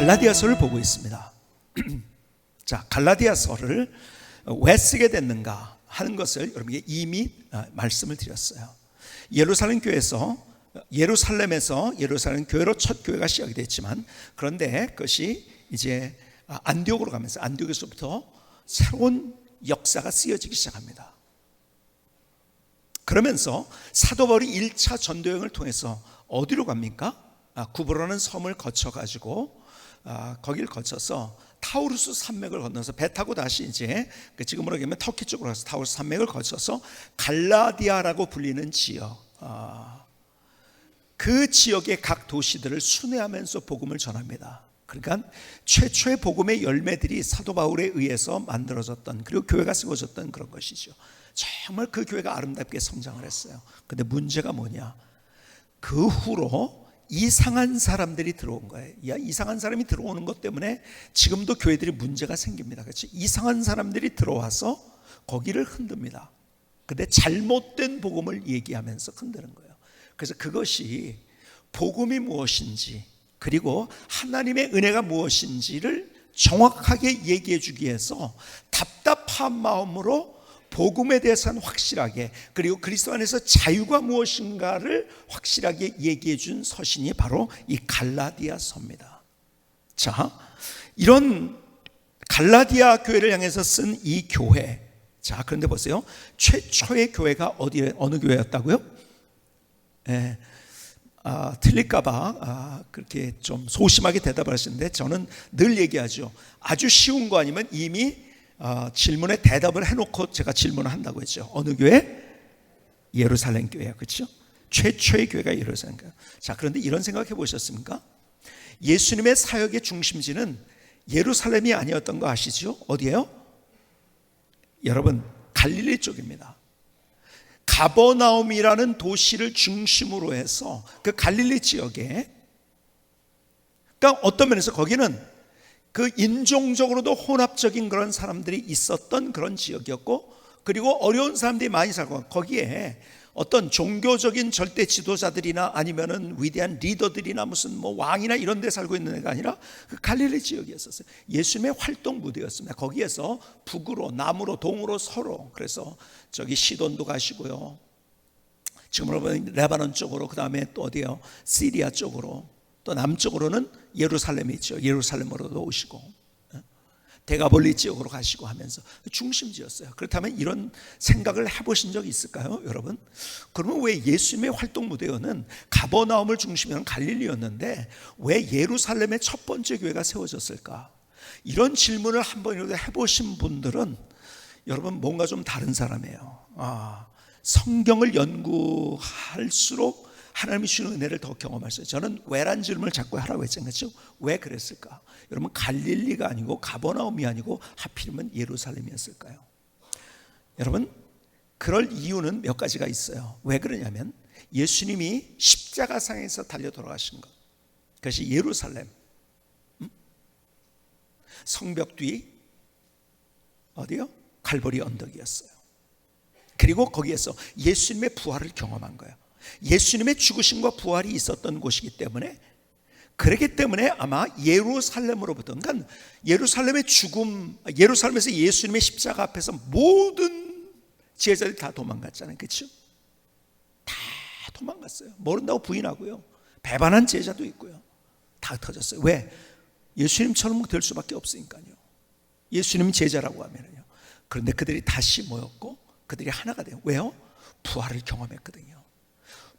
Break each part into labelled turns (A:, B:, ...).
A: 갈라디아서를 보고 있습니다. 자, 갈라디아서를 왜 쓰게 됐는가 하는 것을 여러분에게 이미 말씀을 드렸어요. 예루살렘에서 예루살렘 교회로 첫 교회가 시작이 됐지만, 그런데 그것이 이제 안디옥으로 가면서 안디옥에서부터 새로운 역사가 쓰여지기 시작합니다. 그러면서 사도 바울이 1차 전도여행을 통해서 어디로 갑니까? 구브라는 섬을 거쳐가지고 거길 거쳐서 타우루스 산맥을 건너서 배 타고 다시 이제 지금으로 얘기하면 터키 쪽으로 가서 타우루스 산맥을 거쳐서 갈라디아라고 불리는 지역, 그 지역의 각 도시들을 순회하면서 복음을 전합니다. 그러니까 최초의 복음의 열매들이 사도 바울에 의해서 만들어졌던, 그리고 교회가 세워졌던 그런 것이죠. 정말 그 교회가 아름답게 성장을 했어요. 근데 문제가 뭐냐? 그 후로 이상한 사람들이 들어온 거예요. 이상한 사람이 들어오는 것 때문에 지금도 교회들이 문제가 생깁니다. 그렇지? 이상한 사람들이 들어와서 거기를 흔듭니다. 근데 잘못된 복음을 얘기하면서 흔드는 거예요. 그래서 그것이 복음이 무엇인지, 그리고 하나님의 은혜가 무엇인지를 정확하게 얘기해 주기 위해서 답답한 마음으로 복음에 대해서는 확실하게, 그리고 그리스도 안에서 자유가 무엇인가를 확실하게 얘기해 준 서신이 바로 이 갈라디아서입니다. 자, 이런 갈라디아 교회를 향해서 쓴 이 교회, 자, 그런데 보세요. 최초의 교회가 어느 교회였다고요? 틀릴까봐 그렇게 좀 소심하게 대답을 하시는데, 저는 늘 얘기하죠. 아주 쉬운 거 아니면 이미 질문에 대답을 해놓고 제가 질문을 한다고 했죠. 어느 교회? 예루살렘 교회요. 그렇죠? 최초의 교회가 예루살렘 교회. 자, 그런데 이런 생각해 보셨습니까? 예수님의 사역의 중심지는 예루살렘이 아니었던 거 아시죠? 어디예요? 여러분, 갈릴리 쪽입니다. 가버나움이라는 도시를 중심으로 해서 그 갈릴리 지역에, 그러니까 어떤 면에서 거기는 그 인종적으로도 혼합적인 그런 사람들이 있었던 그런 지역이었고, 그리고 어려운 사람들이 많이 살고, 거기에 어떤 종교적인 절대 지도자들이나 아니면은 위대한 리더들이나 무슨 뭐 왕이나 이런 데 살고 있는 데가 아니라 그 갈릴리 지역이었어요. 예수님의 활동 무대였습니다. 거기에서 북으로, 남으로, 동으로 서로, 그래서 저기 시돈도 가시고요, 지금으로 보면 레바논 쪽으로, 그 다음에 또 어디요? 시리아 쪽으로, 또 남쪽으로는 예루살렘이 있죠. 예루살렘으로도 오시고, 데가볼리 지역으로 가시고 하면서 중심지였어요. 그렇다면 이런 생각을 해보신 적이 있을까요, 여러분? 그러면 왜 예수님의 활동 무대는 가버나움을 중심으로 한 갈릴리였는데 왜 예루살렘의 첫 번째 교회가 세워졌을까? 이런 질문을 한 번이라도 해보신 분들은 여러분 뭔가 좀 다른 사람이에요. 성경을 연구할수록 하나님이 주는 은혜를 더 경험했어요. 저는 왜란 질문을 자꾸 하라고 했잖아요. 그렇죠? 왜 그랬을까? 여러분, 갈릴리가 아니고 가버나움이 아니고 하필이면 예루살렘이었을까요? 여러분, 그럴 이유는 몇 가지가 있어요. 왜 그러냐면 예수님이 십자가상에서 달려 돌아가신 것, 그것이 예루살렘, 성벽 뒤 어디요? 갈보리 언덕이었어요. 그리고 거기에서 예수님의 부활을 경험한 거예요. 예수님의 죽으심과 부활이 있었던 곳이기 때문에, 그렇기 때문에 아마 예루살렘으로부터, 그러니까 예루살렘의 죽음, 예루살렘에서 예수님의 십자가 앞에서 모든 제자들이 다 도망갔잖아요. 그렇죠? 다 도망갔어요. 모른다고 부인하고요, 배반한 제자도 있고요. 다 터졌어요. 왜? 예수님처럼 될 수밖에 없으니까요. 예수님 제자라고 하면요. 그런데 그들이 다시 모였고 그들이 하나가 돼요. 왜요? 부활을 경험했거든요.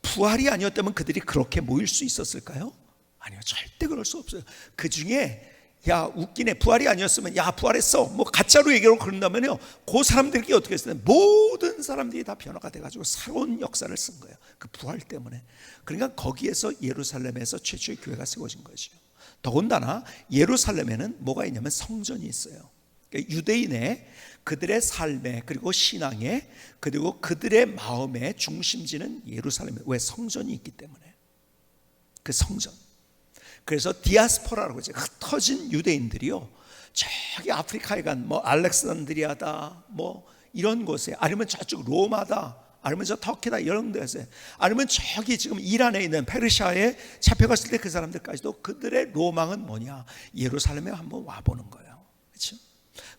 A: 부활이 아니었다면 그들이 그렇게 모일 수 있었을까요? 아니요, 절대 그럴 수 없어요. 그 중에 야 웃기네, 부활이 아니었으면 야 부활했어 뭐 가짜로 얘기하고 그런다면요, 그 사람들이 어떻게 했어요? 모든 사람들이 다 변화가 돼가지고 새로운 역사를 쓴 거예요. 그 부활 때문에. 그러니까 거기에서 예루살렘에서 최초의 교회가 세워진 거죠. 더군다나 예루살렘에는 뭐가 있냐면 성전이 있어요. 그러니까 유대인의 그들의 삶에, 그리고 신앙에, 그리고 그들의 마음의 중심지는 예루살렘에, 왜? 성전이 있기 때문에. 그 성전. 그래서 디아스포라라고 이제 흩어진 유대인들이요, 저기 아프리카에 간 뭐 알렉산드리아다 뭐 이런 곳에, 아니면 저쪽 로마다, 아니면 저 터키다 이런 데서, 아니면 저기 지금 이란에 있는 페르시아에 잡혀갔을 때 그 사람들까지도 그들의 로망은 뭐냐? 예루살렘에 한번 와보는 거예요. 그렇죠?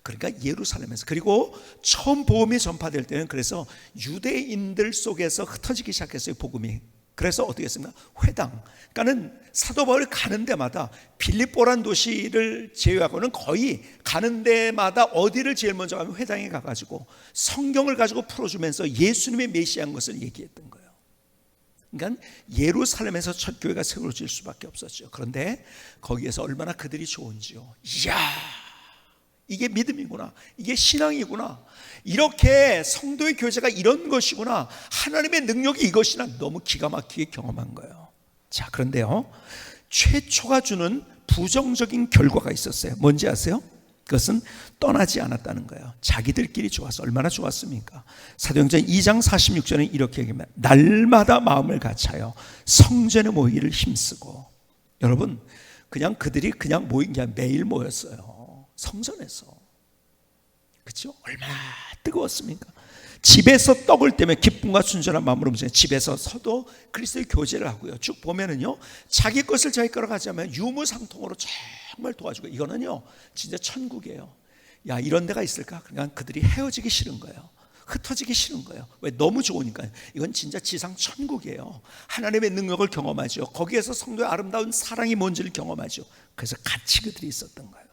A: 그러니까 예루살렘에서, 그리고 처음 복음이 전파될 때는 그래서 유대인들 속에서 흩어지기 시작했어요, 복음이. 그래서 어떻게 했습니까? 회당. 그러니까는 사도 바울이 가는 데마다 빌립보란 도시를 제외하고는 거의 가는 데마다 어디를 제일 먼저 가면 회당에 가가지고 성경을 가지고 풀어주면서 예수님의 메시아인 것을 얘기했던 거예요. 그러니까 예루살렘에서 첫 교회가 세워질 수밖에 없었죠. 그런데 거기에서 얼마나 그들이 좋은지요. 이야, 이게 믿음이구나, 이게 신앙이구나, 이렇게 성도의 교제가 이런 것이구나, 하나님의 능력이 이것이나, 너무 기가 막히게 경험한 거예요. 자, 그런데요, 최초가 주는 부정적인 결과가 있었어요. 뭔지 아세요? 그것은 떠나지 않았다는 거예요. 자기들끼리 좋아서. 얼마나 좋았습니까? 사도행전 2장 46절에 이렇게 얘기합니다. 날마다 마음을 같이하여 성전에 모이기를 힘쓰고. 여러분, 그냥 그들이 그냥 모인 게 아니라 매일 모였어요. 성전에서. 그렇죠? 얼마나 뜨거웠습니까? 집에서 떡을 떼며 기쁨과 순전한 마음으로 무슨 집에서 서도 그리스도의 교제를 하고요. 쭉 보면은요, 자기 것을 자기 거로 가자면 유무상통으로 정말 도와주고. 이거는요 진짜 천국이에요. 야, 이런 데가 있을까? 그러니까 그들이 헤어지기 싫은 거예요. 흩어지기 싫은 거예요. 왜? 너무 좋으니까요. 이건 진짜 지상 천국이에요. 하나님의 능력을 경험하죠. 거기에서 성도의 아름다운 사랑이 뭔지를 경험하죠. 그래서 같이 그들이 있었던 거예요.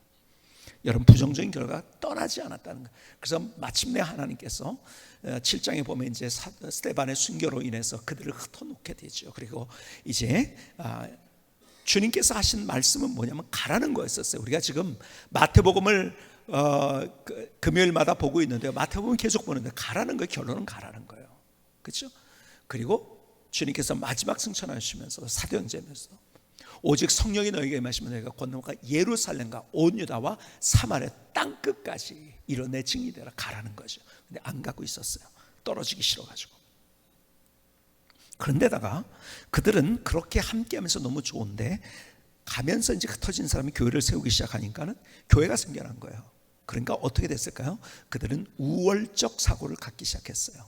A: 여러분, 부정적인 결과가 떠나지 않았다는 거예요. 그래서 마침내 하나님께서 7장에 보면 이제 스데반의 순교로 인해서 그들을 흩어놓게 되죠. 그리고 이제 주님께서 하신 말씀은 뭐냐면 가라는 거였었어요. 우리가 지금 마태복음을 금요일마다 보고 있는데요, 마태복음 계속 보는데 가라는 거예요. 결론은 가라는 거예요. 그렇죠? 그리고 주님께서 마지막 승천하시면서 사도행전에서 오직 성령이 너에게 임하시면 너희가 건너가 예루살렘과 온 유다와 사마리아 땅 끝까지 이런 내 증인이 되라. 가라는 거죠. 근데 안 가고 있었어요. 떨어지기 싫어가지고. 그런데다가 그들은 그렇게 함께하면서 너무 좋은데 가면서 이제 흩어진 사람이 교회를 세우기 시작하니까는 교회가 생겨난 거예요. 그러니까 어떻게 됐을까요? 그들은 우월적 사고를 갖기 시작했어요.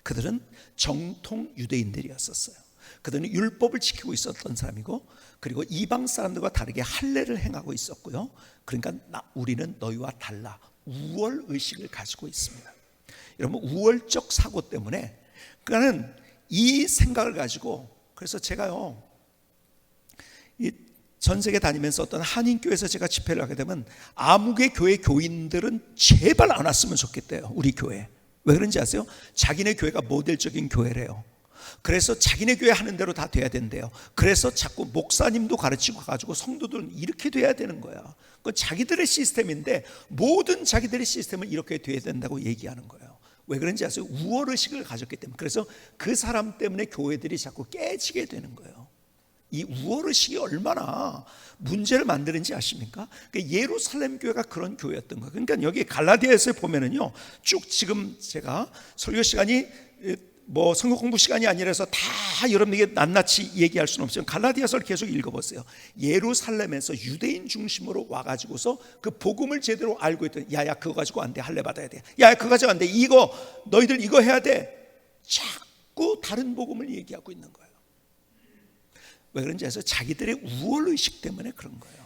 A: 그들은 정통 유대인들이었었어요. 그들은 율법을 지키고 있었던 사람이고, 그리고 이방 사람들과 다르게 할례를 행하고 있었고요. 그러니까 우리는 너희와 달라, 우월 의식을 가지고 있습니다. 여러분, 우월적 사고 때문에, 그러니까는 이 생각을 가지고, 그래서 제가요, 전 세계 다니면서 어떤 한인교회에서 제가 집회를 하게 되면 아무개 교회 교인들은 제발 안 왔으면 좋겠대요. 우리 교회. 왜 그런지 아세요? 자기네 교회가 모델적인 교회래요. 그래서 자기네 교회 하는 대로 다 돼야 된대요. 그래서 자꾸 목사님도 가르치고 가지고 성도들은 이렇게 돼야 되는 거야. 그건 자기들의 시스템인데 모든 자기들의 시스템은 이렇게 돼야 된다고 얘기하는 거예요. 왜 그런지 아세요? 우월의식을 가졌기 때문에. 그래서 그 사람 때문에 교회들이 자꾸 깨지게 되는 거예요. 이 우월의식이 얼마나 문제를 만드는지 아십니까? 그러니까 예루살렘 교회가 그런 교회였던 거예요. 그러니까 여기 갈라디아에서 보면은요, 쭉 지금 제가 설교 시간이 뭐 성경 공부 시간이 아니라서 다 여러분에게 낱낱이 얘기할 수는 없어요. 갈라디아서를 계속 읽어보세요. 예루살렘에서 유대인 중심으로 와가지고서 그 복음을 제대로 알고 있던, 야야 그거 가지고 안 돼, 할례 받아야 돼, 야야 그거 가지고 안 돼, 이거 너희들 이거 해야 돼, 자꾸 다른 복음을 얘기하고 있는 거예요. 왜 그런지 아세요? 자기들의 우월의식 때문에 그런 거예요.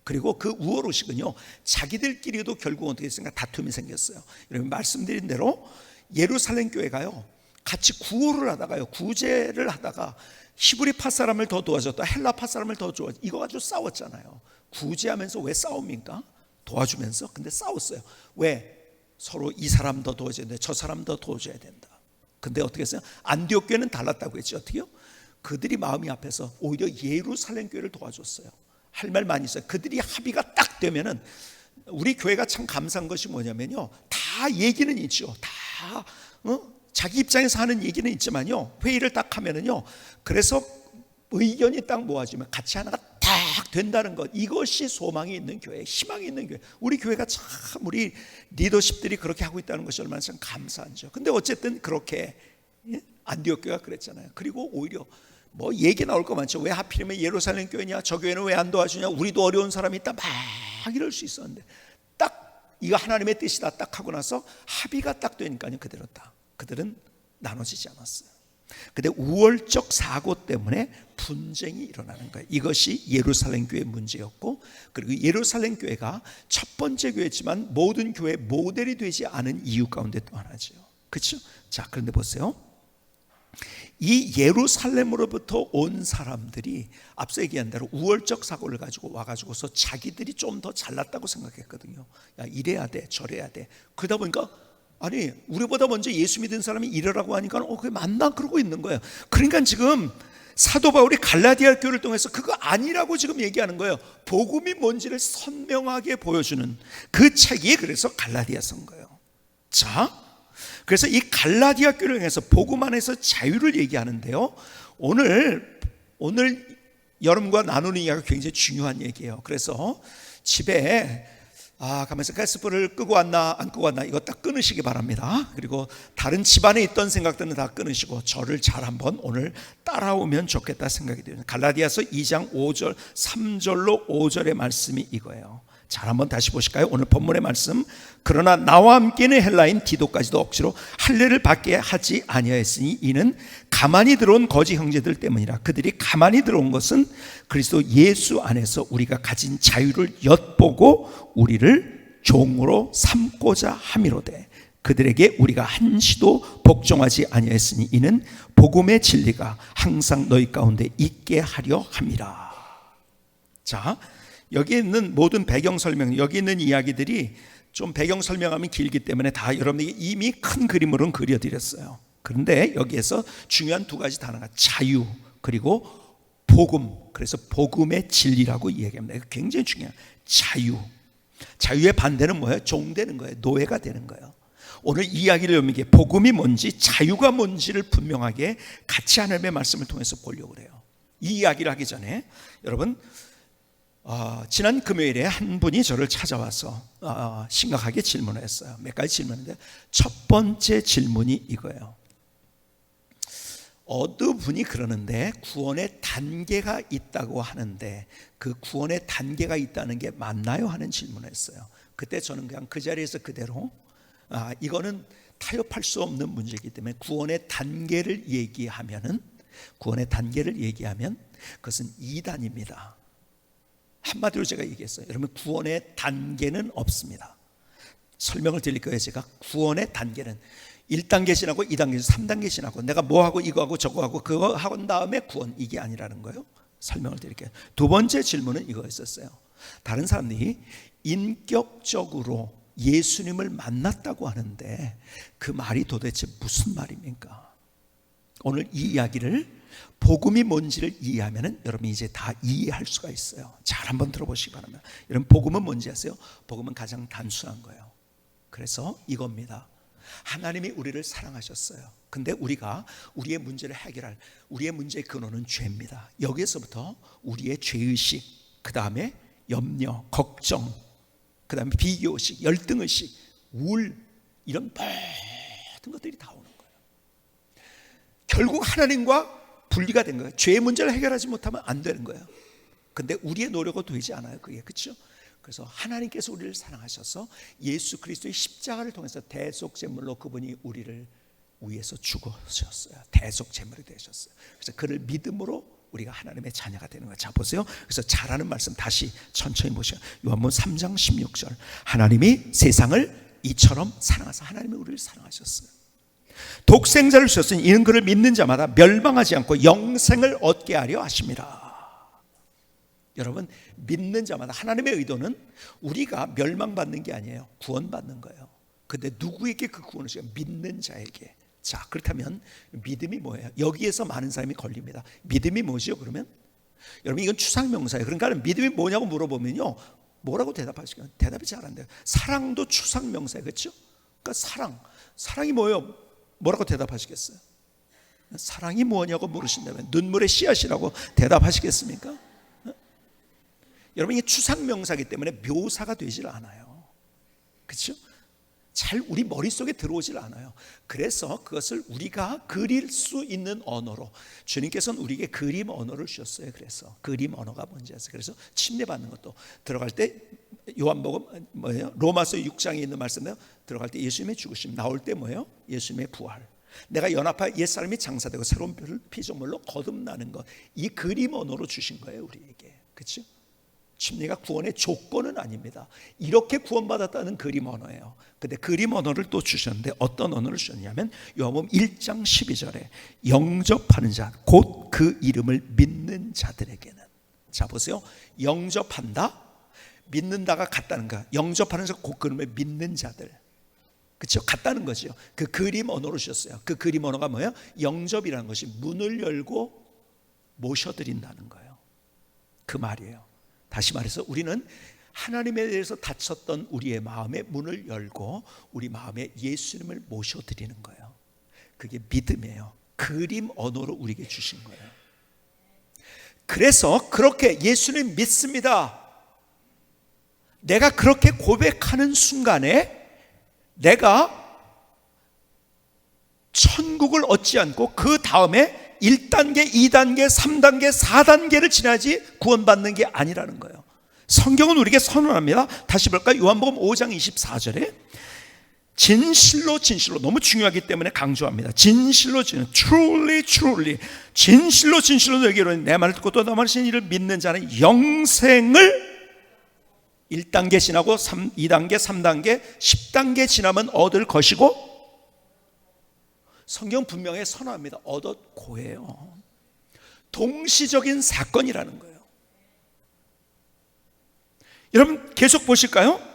A: 그리고 그 우월의식은요, 자기들끼리도 결국 어떻게 됐습니까? 다툼이 생겼어요. 여러분, 말씀드린 대로 예루살렘 교회가요, 같이 구호를 하다가요, 구제를 하다가 히브리파 사람을 더 도와줬다, 헬라파 사람을 더 도와줬다, 이거 가지고 싸웠잖아요. 구제하면서 왜 싸웁니까? 도와주면서. 근데 싸웠어요. 왜? 서로 이 사람 더 도와줘야 된다, 저 사람 더 도와줘야 된다. 근데 어떻게 했어요? 안디옥 교회는 달랐다고 했죠. 어떻게요? 그들이 마음이 앞에서 오히려 예루살렘 교회를 도와줬어요. 할 말 많이 있어요. 그들이 합의가 딱 되면은, 우리 교회가 참 감사한 것이 뭐냐면요, 다 얘기는 있죠. 다 자기 입장에서 하는 얘기는 있지만요, 회의를 딱 하면은요, 그래서 의견이 딱 모아지면 같이 하나가 딱 된다는 것, 이것이 소망이 있는 교회, 희망이 있는 교회. 우리 교회가 참, 우리 리더십들이 그렇게 하고 있다는 것이 얼마나 참 감사하죠. 근데 어쨌든 그렇게 안디옥 교회가 그랬잖아요. 그리고 오히려 뭐 얘기 나올 거 많죠. 왜 하필이면 예루살렘 교회냐, 저 교회는 왜 안 도와주냐, 우리도 어려운 사람이 있다, 막 이럴 수 있었는데, 딱 이거 하나님의 뜻이다 딱 하고 나서 합의가 딱 되니까요, 그대로 딱 그들은 나눠지지 않았어요. 근데 우월적 사고 때문에 분쟁이 일어나는 거예요. 이것이 예루살렘 교회의 문제였고, 그리고 예루살렘 교회가 첫 번째 교회지만 모든 교회의 모델이 되지 않은 이유 가운데 또 하나죠. 그렇죠? 자, 그런데 보세요. 이 예루살렘으로부터 온 사람들이 앞서 얘기한 대로 우월적 사고를 가지고 와가지고서 자기들이 좀 더 잘났다고 생각했거든요. 야, 이래야 돼, 저래야 돼. 그러다 보니까 아니, 우리보다 먼저 예수 믿은 사람이 이러라고 하니까 그게 맞나? 그러고 있는 거예요. 그러니까 지금 사도 바울이 갈라디아 교회를 통해서 그거 아니라고 지금 얘기하는 거예요. 복음이 뭔지를 선명하게 보여주는 그 책이 그래서 갈라디아서인 거예요. 자, 그래서 이 갈라디아 교회를 통해서 복음 안에서 자유를 얘기하는데요. 오늘 여러분과 나누는 이야기가 굉장히 중요한 얘기예요. 그래서 집에 가면서 가스불을 끄고 왔나 안 끄고 왔나 이거 딱 끊으시기 바랍니다. 그리고 다른 집안에 있던 생각들은 다 끊으시고 저를 잘 한번 오늘 따라오면 좋겠다 생각이 들어요. 갈라디아서 2장 5절 3절로 5절의 말씀이 이거예요. 잘 한번 다시 보실까요? 오늘 본문의 말씀. 그러나 나와 함께는 헬라인 디도까지도 억지로 할례를 받게 하지 아니하였으니 이는 가만히 들어온 거짓 형제들 때문이라. 그들이 가만히 들어온 것은 그리스도 예수 안에서 우리가 가진 자유를 엿보고 우리를 종으로 삼고자 함이로되 그들에게 우리가 한시도 복종하지 아니하였으니 이는 복음의 진리가 항상 너희 가운데 있게 하려 함이라. 자, 여기 있는 모든 배경 설명, 여기 있는 이야기들이 좀 배경 설명하면 길기 때문에 다 여러분에게 이미 큰 그림으로는 그려드렸어요. 그런데 여기에서 중요한 두 가지 단어가 자유 그리고 복음. 그래서 복음의 진리라고 이야기합니다. 이거 굉장히 중요해요. 자유. 자유의 반대는 뭐예요? 종되는 거예요. 노예가 되는 거예요. 오늘 이야기를 여러분에게 복음이 뭔지 자유가 뭔지를 분명하게 같이 하나님의 말씀을 통해서 보려고 그래요. 이 이야기를 하기 전에 여러분 지난 금요일에 한 분이 저를 찾아와서 심각하게 질문을 했어요. 몇 가지 질문인데 첫 번째 질문이 이거예요. 어느 분이 그러는데 구원의 단계가 있다고 하는데 그 구원의 단계가 있다는 게 맞나요? 하는 질문을 했어요. 그때 저는 그냥 그 자리에서 그대로 이거는 타협할 수 없는 문제이기 때문에 구원의 단계를 얘기하면 그것은 이단입니다. 한마디로 제가 얘기했어요. 여러분, 구원의 단계는 없습니다. 설명을 드릴 거예요. 제가 구원의 단계는 1단계 지나고 2단계, 3단계 지나고 내가 뭐하고 이거하고 저거하고 그거 하고 다음에 구원, 이게 아니라는 거예요. 설명을 드릴게요. 두 번째 질문은 이거였었어요. 다른 사람들이 인격적으로 예수님을 만났다고 하는데 그 말이 도대체 무슨 말입니까? 오늘 이 이야기를 복음이 뭔지를 이해하면 여러분이 이제 다 이해할 수가 있어요. 잘 한번 들어보시기 바랍니다. 여러분, 복음은 뭔지 아세요? 복음은 가장 단순한 거예요. 그래서 이겁니다. 하나님이 우리를 사랑하셨어요. 근데 우리가 우리의 문제를 해결할 우리의 문제의 근원은 죄입니다. 여기에서부터 우리의 죄의식, 그 다음에 염려, 걱정, 그 다음에 비교의식, 열등의식, 우울, 이런 모든 것들이 다 오는 거예요. 결국 하나님과 분리가 된 거예요. 죄의 문제를 해결하지 못하면 안 되는 거예요. 근데 우리의 노력은 되지 않아요. 그게, 그렇죠? 그래서 하나님께서 우리를 사랑하셔서 예수 그리스도의 십자가를 통해서 대속제물로 그분이 우리를 위해서 죽으셨어요. 대속제물이 되셨어요. 그래서 그를 믿음으로 우리가 하나님의 자녀가 되는 거예요. 자, 보세요. 그래서 잘하는 말씀 다시 천천히 보시죠. 요한복음 3장 16절. 하나님이 세상을 이처럼 사랑하사 하나님이 우리를 사랑하셨어요. 독생자를 주셨으니 이는 그를 믿는 자마다 멸망하지 않고 영생을 얻게 하려 하심이라. 여러분, 믿는 자마다 하나님의 의도는 우리가 멸망받는 게 아니에요. 구원받는 거예요. 근데 누구에게 그 구원을 주세요? 믿는 자에게. 자, 그렇다면 믿음이 뭐예요? 여기에서 많은 사람이 걸립니다. 믿음이 뭐죠? 그러면 여러분, 이건 추상명사예요. 그러니까 믿음이 뭐냐고 물어보면요, 뭐라고 대답하시겠어요? 대답이 잘 안 돼요. 사랑도 추상명사예요. 그렇죠? 그러니까 사랑이 뭐예요? 뭐라고 대답하시겠어요? 사랑이 뭐냐고 물으신다면 눈물의 씨앗이라고 대답하시겠습니까? 여러분, 이게 추상명사이기 때문에 묘사가 되질 않아요. 그렇죠? 잘 우리 머릿속에 들어오질 않아요. 그래서 그것을 우리가 그릴 수 있는 언어로, 주님께서는 우리에게 그림 언어를 주셨어요. 그래서 그림 언어가 뭔지 아세요? 그래서 침례받는 것도 들어갈 때 요한복음 뭐예요? 로마서 6장에 있는 말씀대로 들어갈 때 예수님의 죽으심, 나올 때 뭐예요? 예수님의 부활. 내가 연합하여 옛사람이 장사되고 새로운 피조물로 거듭나는 것, 이 그림 언어로 주신 거예요 우리에게. 그렇죠? 침례가 구원의 조건은 아닙니다. 이렇게 구원받았다는 그림 언어예요. 근데 그림 언어를 또 주셨는데 어떤 언어를 주셨냐면 요한복음 1장 12절에 영접하는 자, 곧 그 이름을 믿는 자들에게는. 자 보세요, 영접한다, 믿는다가 같다는 거야. 영접하는 자, 곧 그 이름을 믿는 자들, 그렇죠? 같다는 거죠. 그 그림 언어로 주셨어요. 그 그림 언어가 뭐예요? 영접이라는 것이 문을 열고 모셔드린다는 거예요. 그 말이에요. 다시 말해서 우리는 하나님에 대해서 닫혔던 우리의 마음의 문을 열고 우리 마음에 예수님을 모셔드리는 거예요. 그게 믿음이에요. 그림 언어로 우리에게 주신 거예요. 그래서 그렇게 예수님 믿습니다, 내가 그렇게 고백하는 순간에 내가 천국을 얻지 않고 그 다음에 1단계, 2단계, 3단계, 4단계를 지나지 구원받는 게 아니라는 거예요. 성경은 우리에게 선언합니다. 다시 볼까요? 요한복음 5장 24절에 진실로 진실로, 너무 중요하기 때문에 강조합니다. 진실로 진실로, truly truly, 진실로 진실로 너에게로 내 말을 듣고 또 나 말하신 이를 믿는 자는 영생을 1단계 지나고 2단계, 3단계, 10단계 지나면 얻을 것이고, 성경 분명히 선언합니다. 얻었고예요. 동시적인 사건이라는 거예요. 여러분 계속 보실까요?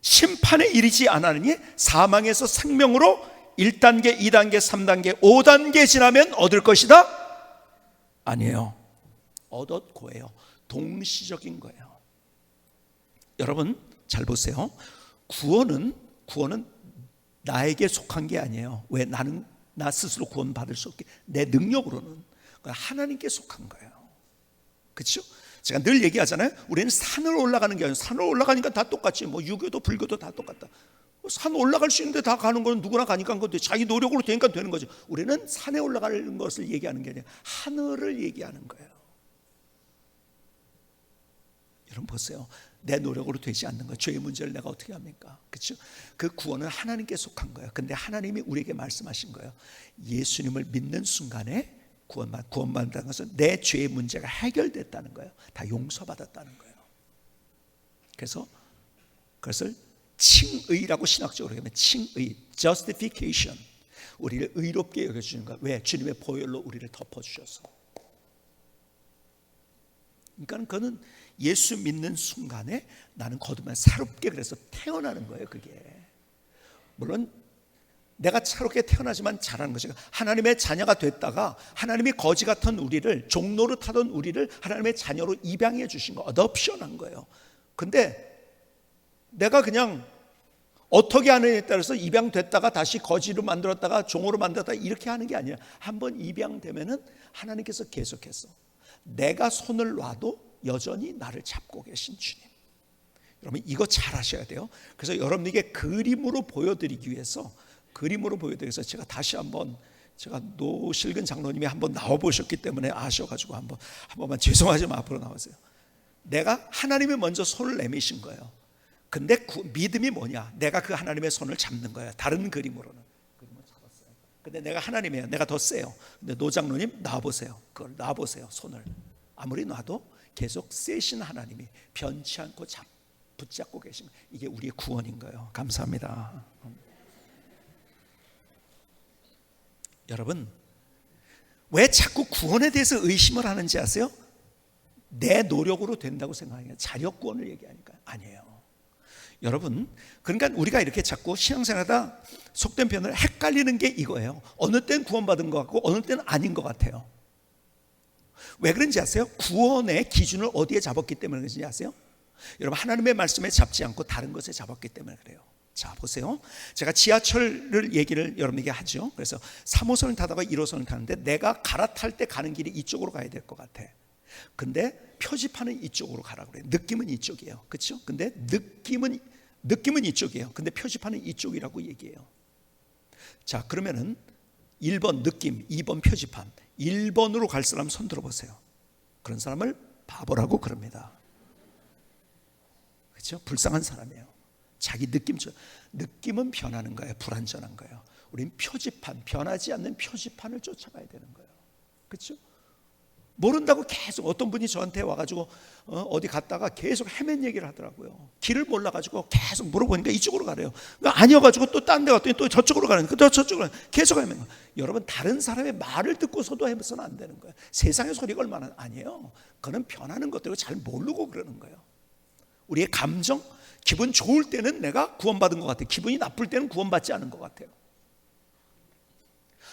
A: 심판에 이르지 않았느니 사망에서 생명으로 1단계, 2단계, 3단계, 5단계 지나면 얻을 것이다? 아니에요. 얻었고예요. 동시적인 거예요. 여러분 잘 보세요. 구원은 나에게 속한 게 아니에요. 왜? 나는 나 스스로 구원받을 수 없게, 내 능력으로는 하나님께 속한 거예요. 그렇죠? 제가 늘 얘기하잖아요. 우리는 산을 올라가는 게 아니라, 산을 올라가니까 다 똑같지, 뭐 유교도 불교도 다 똑같다. 산 올라갈 수 있는데 다 가는 건 누구나 가니까 그것도 자기 노력으로 되니까 되는 거죠. 우리는 산에 올라가는 것을 얘기하는 게 아니라 하늘을 얘기하는 거예요. 여러분 보세요. 내 노력으로 되지 않는 거, 죄의 문제를 내가 어떻게 합니까? 그렇죠? 그 구원은 하나님께 속한 거예요. 근데 하나님이 우리에게 말씀하신 거예요. 예수님을 믿는 순간에 구원받는다는 것은 내 죄의 문제가 해결됐다는 거예요. 다 용서받았다는 거예요. 그래서 그것을 칭의라고 신학적으로 하면 칭의, justification, 우리를 의롭게 여겨주는 거예요. 왜? 주님의 보혈로 우리를 덮어주셔서. 그러니까 그는 예수 믿는 순간에 나는 거듭나 새롭게, 그래서 태어나는 거예요. 그게 물론 내가 새롭게 태어나지만 잘하는 것이, 하나님의 자녀가 됐다가 하나님이 거지 같은 우리를, 종로를 타던 우리를 하나님의 자녀로 입양해 주신 거, 어덕션한 거예요. 근데 내가 그냥 어떻게 하느냐에 따라서 입양됐다가 다시 거지로 만들었다가 종으로 만들었다가 이렇게 하는 게 아니라, 한번 입양되면은 하나님께서 계속해서 내가 손을 놔도 여전히 나를 잡고 계신 주님. 여러분 이거 잘 아셔야 돼요. 그래서 여러분에게 그림으로 보여드리기 위해서 제가 다시 한번, 제가 노실근 장로님이 한번 나와보셨기 때문에 아셔가지고 한 번만 죄송하지만 앞으로 나오세요. 내가 하나님이 먼저 손을 내미신 거예요. 근데 믿음이 뭐냐? 내가 그 하나님의 손을 잡는 거예요. 다른 그림으로는 그림을 잡았어요. 근데 내가 하나님이에요. 내가 더 세요. 근데 노 장로님 놔보세요. 그걸 놔보세요. 손을 아무리 놔도 계속 세신 하나님이 변치 않고 붙잡고 계신, 이게 우리의 구원인 거예요. 감사합니다. 여러분 왜 자꾸 구원에 대해서 의심을 하는지 아세요? 내 노력으로 된다고 생각하니까, 자력 구원을 얘기하니까 아니에요. 여러분 그러니까 우리가 이렇게 자꾸 신앙생활하다 속된 표현을 헷갈리는 게 이거예요. 어느 때는 구원받은 것 같고 어느 때는 아닌 것 같아요. 왜 그런지 아세요? 구원의 기준을 어디에 잡았기 때문에 그런지 아세요? 여러분 하나님의 말씀에 잡지 않고 다른 것에 잡았기 때문에 그래요. 자 보세요. 제가 지하철을 얘기를 여러분에게 하죠. 그래서 3호선을 타다가 1호선을 타는데 내가 갈아탈 때 가는 길이 이쪽으로 가야 될 것 같아. 근데 표지판은 이쪽으로 가라고 그래요. 느낌은 이쪽이에요. 그렇죠? 근데 느낌은 이쪽이에요. 근데 표지판은 이쪽이라고 얘기해요. 자 그러면은 1번 느낌, 2번 표지판, 1번으로 갈 사람 손 들어보세요. 그런 사람을 바보라고 그럽니다. 그렇죠? 불쌍한 사람이에요. 자기 느낌은 변하는 거예요. 불완전한 거예요. 우린 표지판, 변하지 않는 표지판을 쫓아가야 되는 거예요. 그렇죠? 모른다고 계속 어떤 분이 저한테 와가지고 어디 갔다가 계속 헤맨 얘기를 하더라고요. 길을 몰라가지고 계속 물어보니까 이쪽으로 가래요. 아니어가지고 또 딴 데 갔더니 또 저쪽으로 가라니까 또 저쪽으로 계속 헤맨 거예요. 여러분, 다른 사람의 말을 듣고서도 헤매서는 안 되는 거예요. 세상의 소리가 얼마나 아니에요. 그는 변하는 것들을 잘 모르고 그러는 거예요. 우리의 감정, 기분 좋을 때는 내가 구원받은 것 같아요. 기분이 나쁠 때는 구원받지 않은 것 같아요.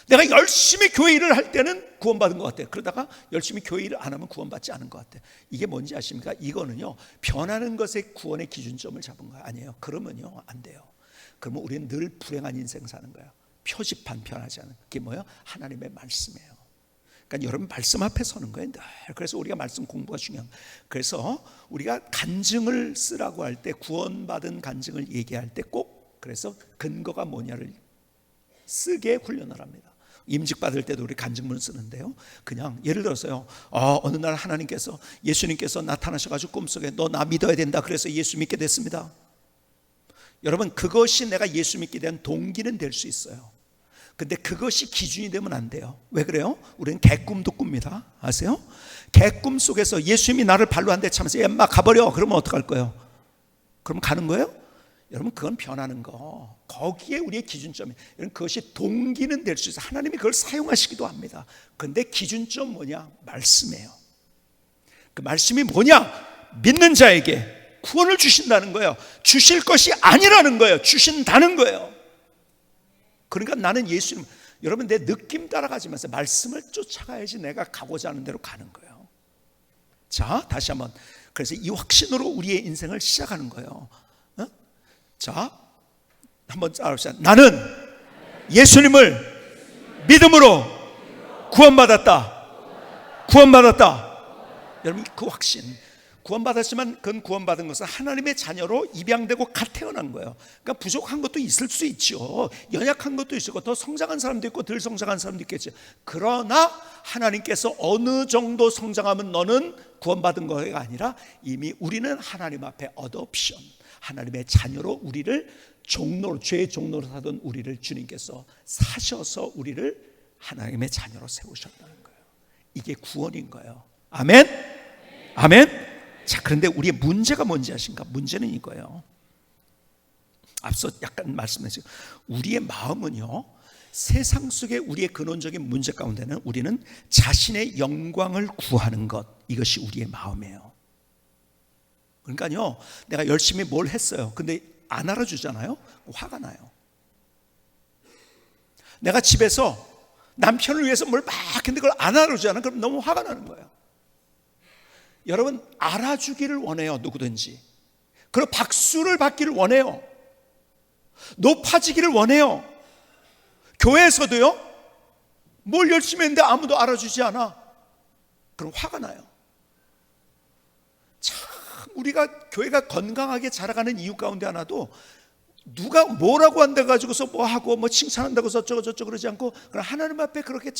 A: 내가 열심히 교회 일을 할 때는 구원받은 것 같아요. 그러다가 열심히 교회 일을 안 하면 구원받지 않은 것 같아요. 이게 뭔지 아십니까? 이거는요, 변하는 것에 구원의 기준점을 잡은 거 아니에요. 그러면요, 안 돼요. 그러면 우리는 늘 불행한 인생 사는 거예요. 표지판 변하지 않은. 그게 뭐예요? 하나님의 말씀이에요. 그러니까 여러분, 말씀 앞에 서는 거예요. 그래서 우리가 말씀 공부가 중요한 거예요. 그래서 우리가 간증을 쓰라고 할 때, 구원받은 간증을 얘기할 때 꼭 그래서 근거가 뭐냐를 쓰게 훈련을 합니다. 임직 받을 때도 우리 간증문을 쓰는데요, 그냥 예를 들어서요, 어느 날 하나님께서, 예수님께서 나타나셔가지고 꿈속에 너 나 믿어야 된다 그래서 예수 믿게 됐습니다. 여러분, 그것이 내가 예수 믿게 된 동기는 될 수 있어요. 근데 그것이 기준이 되면 안 돼요. 왜 그래요? 우리는 개꿈도 꿉니다. 아세요? 개꿈 속에서 예수님이 나를 발로 한 대 차면서 엄마 가버려. 그러면 어떡할 거예요? 그러면 가는 거예요? 여러분, 그건 변하는 거. 거기에 우리의 기준점이, 여러분, 그것이 동기는 될 수 있어요. 하나님이 그걸 사용하시기도 합니다. 그런데 기준점 뭐냐? 말씀이에요. 그 말씀이 뭐냐? 믿는 자에게 구원을 주신다는 거예요. 주실 것이 아니라는 거예요. 주신다는 거예요. 그러니까 나는 예수님, 여러분, 내 느낌 따라가지 마세요. 말씀을 쫓아가야지 내가 가고자 하는 대로 가는 거예요. 자, 다시 한번. 그래서 이 확신으로 우리의 인생을 시작하는 거예요. 자, 한번 따라합시다. 나는 예수님을 믿음으로 구원받았다. 구원받았다. 여러분, 그 확신, 구원받았지만 그건 구원받은 것은 하나님의 자녀로 입양되고 갓 태어난 거예요. 그러니까 부족한 것도 있을 수 있죠. 연약한 것도 있고 더 성장한 사람도 있고 덜 성장한 사람도 있겠죠. 그러나 하나님께서 어느 정도 성장하면 너는 구원받은 거가 아니라 이미 우리는 하나님 앞에 어덥션, 하나님의 자녀로 우리를 종로로, 죄의 종로로 사던 우리를 주님께서 사셔서 우리를 하나님의 자녀로 세우셨다는 거예요. 이게 구원인 거예요. 아멘? 아멘? 자, 그런데 우리의 문제가 뭔지 아십니까? 문제는 이거예요. 앞서 약간 말씀드렸죠. 우리의 마음은요, 세상 속의 우리의 근원적인 문제 가운데는 우리는 자신의 영광을 구하는 것, 이것이 우리의 마음이에요. 그러니까요, 내가 열심히 뭘 했어요. 근데 안 알아주잖아요. 화가 나요. 내가 집에서 남편을 위해서 뭘 막 했는데 그걸 안 알아주잖아요. 그럼 너무 화가 나는 거예요. 여러분, 알아주기를 원해요. 누구든지. 그리고 박수를 받기를 원해요. 높아지기를 원해요. 교회에서도요, 뭘 열심히 했는데 아무도 알아주지 않아. 그럼 화가 나요. 참, 우리가 교회가 건강하게 자라가는 이유 가운데 하나도 누가 뭐라고 한다 가지고서 뭐 하고 뭐 칭찬한다고 저쩌고 저쩌고 그러지 않고, 그럼 하나님 앞에 그렇게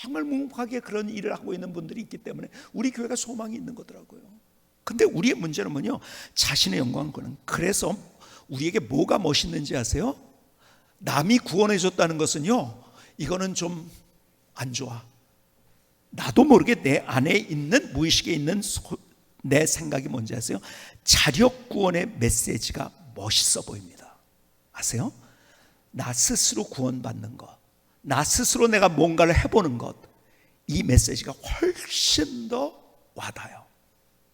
A: 정말 묵묵하게 그런 일을 하고 있는 분들이 있기 때문에 우리 교회가 소망이 있는 거더라고요. 근데 우리의 문제는 뭐냐? 자신의 영광을 거는. 그래서 우리에게 뭐가 멋있는지 아세요? 남이 구원해 줬다는 것은요, 이거는 좀 안 좋아. 나도 모르게 내 안에 있는, 무의식에 있는 내 생각이 뭔지 아세요? 자력 구원의 메시지가 멋있어 보입니다. 아세요? 나 스스로 구원받는 것, 나 스스로 내가 뭔가를 해보는 것, 이 메시지가 훨씬 더 와닿아요.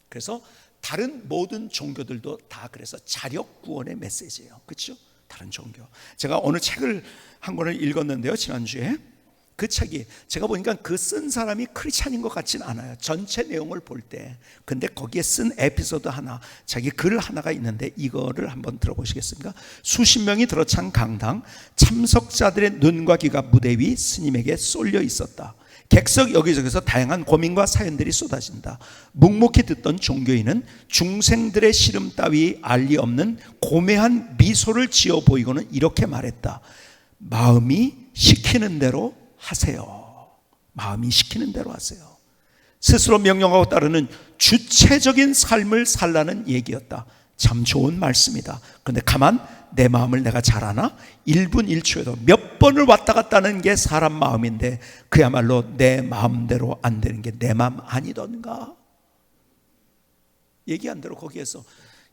A: 그래서 다른 모든 종교들도 다 그래서 자력 구원의 메시지예요. 그렇죠? 다른 종교. 제가 어느 책을 한 권을 읽었는데요, 지난주에. 그 책이 제가 보니까 그 쓴 사람이 크리스찬인 것 같진 않아요, 전체 내용을 볼 때. 근데 거기에 쓴 에피소드 하나, 자기 글 하나가 있는데 이거를 한번 들어보시겠습니까? 수십 명이 들어찬 강당, 참석자들의 눈과 귀가 무대 위 스님에게 쏠려 있었다. 객석 여기저기서 다양한 고민과 사연들이 쏟아진다. 묵묵히 듣던 종교인은 중생들의 시름 따위 알리 없는 고매한 미소를 지어 보이고는 이렇게 말했다. 마음이 시키는 대로 하세요. 마음이 시키는 대로 하세요. 스스로 명령하고 따르는 주체적인 삶을 살라는 얘기였다. 참 좋은 말씀이다. 그런데 가만 내 마음을 내가 잘 아나? 1분 1초에도 몇 번을 왔다 갔다 하는 게 사람 마음인데 그야말로 내 마음대로 안 되는 게 내 마음 아니던가? 얘기한 대로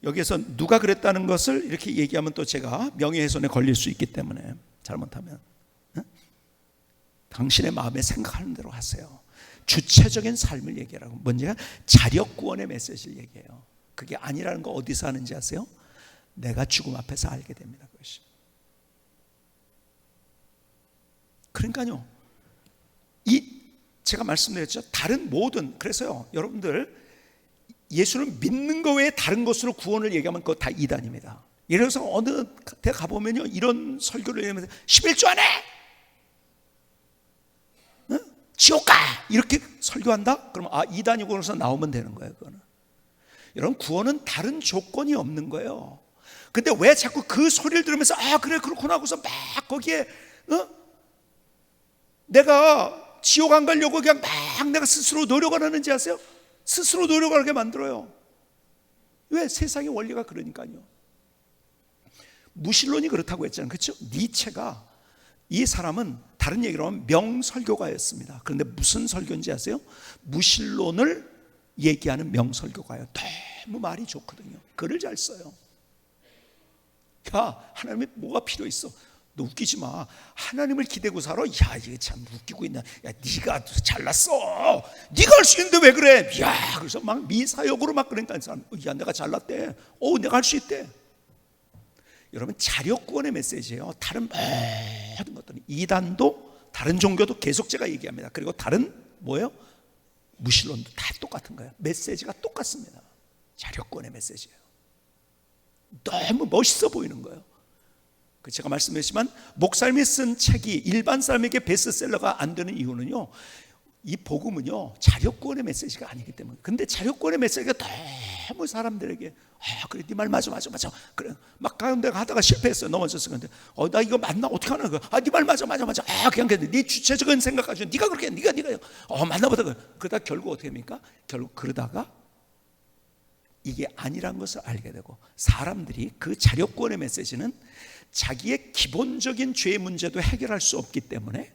A: 여기에서 누가 그랬다는 것을 이렇게 얘기하면 또 제가 명예훼손에 걸릴 수 있기 때문에 잘못하면 당신의 마음에 생각하는 대로 하세요. 주체적인 삶을 얘기하라고. 뭔지가 자력구원의 메시지를 얘기해요. 그게 아니라는 거 어디서 하는지 아세요? 내가 죽음 앞에서 알게 됩니다. 그것이. 그러니까요, 제가 말씀드렸죠. 다른 모든, 그래서요, 여러분들 예수를 믿는 거 외에 다른 것으로 구원을 얘기하면 그거 다 이단입니다. 예를 들어서 어느 데 가보면요, 이런 설교를 하면서 11조 안에 지옥 가! 이렇게 설교한다? 그러면 이단이고 그래서 나오면 되는 거예요. 그거는. 여러분, 구원은 다른 조건이 없는 거예요. 근데 왜 자꾸 그 소리를 들으면서 그래 그렇구나 하고서 막 거기에 내가 지옥 안 가려고 그냥 막 내가 스스로 노력을 하는지 아세요? 스스로 노력을 하게 만들어요. 왜? 세상의 원리가 그러니까요. 무신론이 그렇다고 했잖아요. 그렇죠? 니체가, 이 사람은 다른 얘기로 하면 명설교가였습니다. 그런데 무슨 설교인지 아세요? 무신론을 얘기하는 명설교가요. 너무 말이 좋거든요. 글을 잘 써요. 야, 하나님이 뭐가 필요 있어? 너 웃기지 마. 하나님을 기대고 살아? 야, 이게 참 웃기고 있나? 야, 네가 잘났어. 네가 할 수 있는데 왜 그래? 야, 그래서 막 미사역으로 막 그러니까 사람, 야, 내가 잘났대. 내가 할 수 있대. 여러분, 자력구원의 메시지예요. 다른 모든 것들은, 이단도 다른 종교도 계속 제가 얘기합니다. 그리고 다른 뭐예요? 무신론도 다 똑같은 거예요. 메시지가 똑같습니다. 자력구원의 메시지예요. 너무 멋있어 보이는 거예요. 제가 말씀드렸지만 목사님이 쓴 책이 일반 사람에게 베스트셀러가 안 되는 이유는요, 이 복음은요 자력구원의 메시지가 아니기 때문에. 근데 자력구원의 메시지가 너무 사람들에게 그래, 네 말 맞아 그래, 막 가운데 하다가 실패했어요. 넘어졌어. 근데 나 이거 맞나? 어떻게 하나? 네 말 맞아 그냥 네 주체적인 생각 가지고 네가 그렇게 네가 맞나보다. 그러다 결국 어떻게 됩니까? 결국 그러다가 이게 아니란 것을 알게 되고, 사람들이 그 자력구원의 메시지는 자기의 기본적인 죄의 문제도 해결할 수 없기 때문에,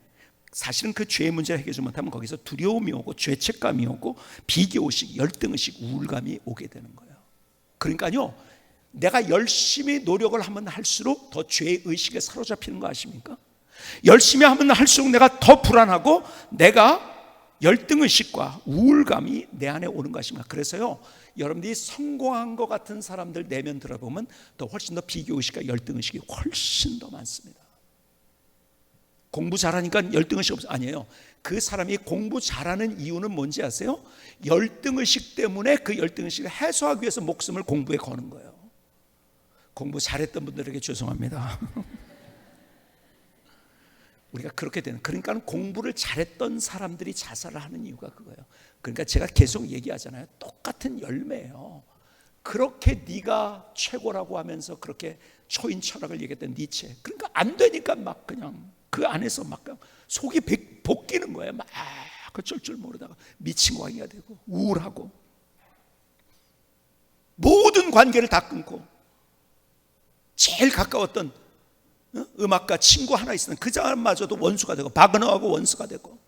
A: 사실은 그 죄의 문제를 해결하지 못하면 거기서 두려움이 오고 죄책감이 오고 비교의식, 열등의식, 우울감이 오게 되는 거예요. 그러니까요, 내가 열심히 노력을 하면 할수록 더 죄의식에 사로잡히는 거 아십니까? 열심히 하면 할수록 내가 더 불안하고 내가 열등의식과 우울감이 내 안에 오는 것입니다. 그래서요, 여러분들이 성공한 것 같은 사람들 내면 들어보면 더 훨씬 더 비교의식과 열등의식이 훨씬 더 많습니다. 공부 잘하니까 열등의식 없어? 아니에요. 그 사람이 공부 잘하는 이유는 뭔지 아세요? 열등의식 때문에 그 열등의식을 해소하기 위해서 목숨을 공부에 거는 거예요. 공부 잘했던 분들에게 죄송합니다. 우리가 그렇게 되는, 그러니까 공부를 잘했던 사람들이 자살을 하는 이유가 그거예요. 그러니까 제가 계속 얘기하잖아요. 똑같은 열매예요. 그렇게 네가 최고라고 하면서 그렇게 초인 철학을 얘기했던 니체, 그러니까 안 되니까 막 그냥 그 안에서 막 속이 볶이는 거예요. 막 어쩔 줄 모르다가 미친 광이가 되고 우울하고 모든 관계를 다 끊고, 제일 가까웠던 음악가 친구 하나 있으면 그 사람마저도 원수가 되고, 바그너하고 원수가 되고.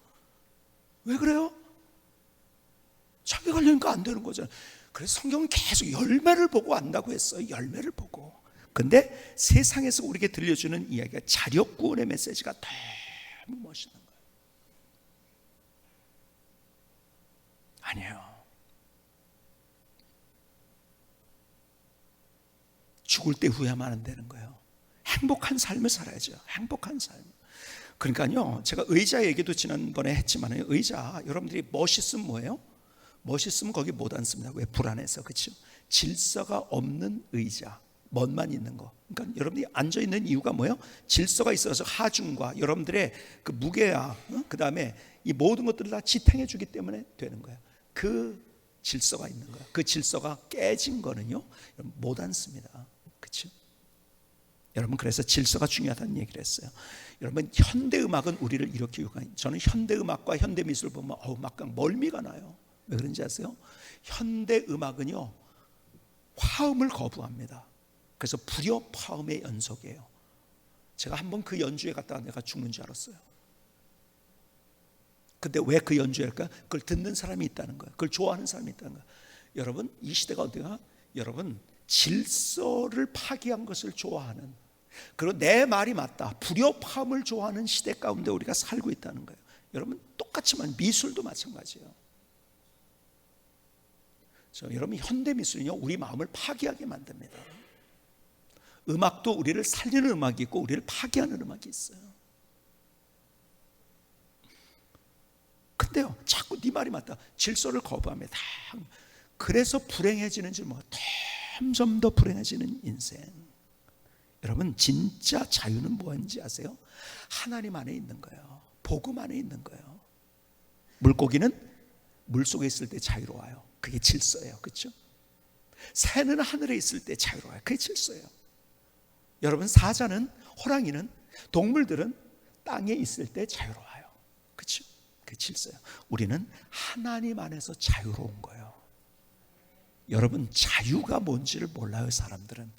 A: 왜 그래요? 자기 가려니까 안 되는 거잖아요. 그래서 성경은 계속 열매를 보고 안다고 했어요. 열매를 보고. 근데 세상에서 우리에게 들려주는 이야기가 자력구원의 메시지가 너무 멋있는 거예요. 아니에요. 죽을 때 후회하면 안 되는 거예요. 행복한 삶을 살아야죠. 행복한 삶. 그러니까요, 제가 의자 얘기도 지난번에 했지만, 의자, 여러분들이 멋있으면 뭐예요? 멋있으면 거기 못 앉습니다. 왜? 불안해서. 그렇죠? 질서가 없는 의자, 멋만 있는 거. 그러니까 여러분들이 앉아 있는 이유가 뭐예요? 질서가 있어서 하중과 여러분들의 그 무게와 그 다음에 이 모든 것들을 다 지탱해 주기 때문에 되는 거예요. 그 질서가 있는 거예요. 그 질서가 깨진 거는요, 못 앉습니다. 그렇죠? 여러분, 그래서 질서가 중요하다는 얘기를 했어요. 여러분, 현대음악은 우리를 이렇게 유혹해요. 저는 현대음악과 현대미술을 보면 막 멀미가 나요. 왜 그런지 아세요? 현대음악은요, 화음을 거부합니다. 그래서 불협화음의 연속이에요. 제가 한번 그 연주회 갔다가 내가 죽는 줄 알았어요. 근데 왜 그 연주회 할까? 그걸 듣는 사람이 있다는 거예요. 그걸 좋아하는 사람이 있다는 거예요. 여러분, 이 시대가 어디가? 여러분, 질서를 파기한 것을 좋아하는, 그리고 내 말이 맞다, 불협화음을 좋아하는 시대 가운데 우리가 살고 있다는 거예요. 여러분, 똑같지만 미술도 마찬가지예요. 여러분, 현대 미술은요, 우리 마음을 파기하게 만듭니다. 음악도 우리를 살리는 음악이 있고 우리를 파기하는 음악이 있어요. 근데요, 자꾸 네 말이 맞다, 질서를 거부합니다. 그래서 불행해지는지 뭐 점점 더 불행해지는 인생. 여러분, 진짜 자유는 뭐인지 아세요? 하나님 안에 있는 거예요. 복음 안에 있는 거예요. 물고기는 물속에 있을 때 자유로워요. 그게 질서예요. 그렇죠? 새는 하늘에 있을 때 자유로워요. 그게 질서예요. 여러분, 사자는, 호랑이는, 동물들은 땅에 있을 때 자유로워요. 그렇죠? 그게 질서예요. 우리는 하나님 안에서 자유로운 거예요. 여러분, 자유가 뭔지를 몰라요. 사람들은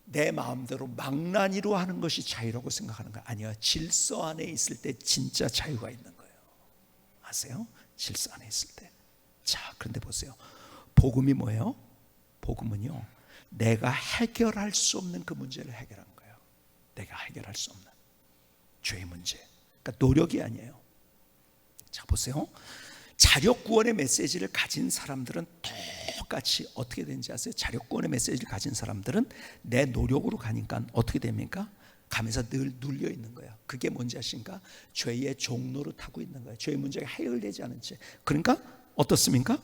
A: 내 마음대로 망나니로 하는 것이 자유라고 생각하는 거 아니에요. 질서 안에 있을 때 진짜 자유가 있는 거예요. 아세요? 질서 안에 있을 때. 자, 그런데 보세요. 복음이 뭐예요? 복음은요, 내가 해결할 수 없는 그 문제를 해결한 거예요. 내가 해결할 수 없는 죄의 문제. 그러니까 노력이 아니에요. 자, 보세요. 자력 구원의 메시지를 가진 사람들은 똑같이 어떻게 되는지 아세요? 자력 구원의 메시지를 가진 사람들은 내 노력으로 가니까 어떻게 됩니까? 가면서 늘 눌려 있는 거예요. 그게 뭔지 아십니까? 죄의 종로를 타고 있는 거예요. 죄의 문제가 해결되지 않은 채. 그러니까 어떻습니까?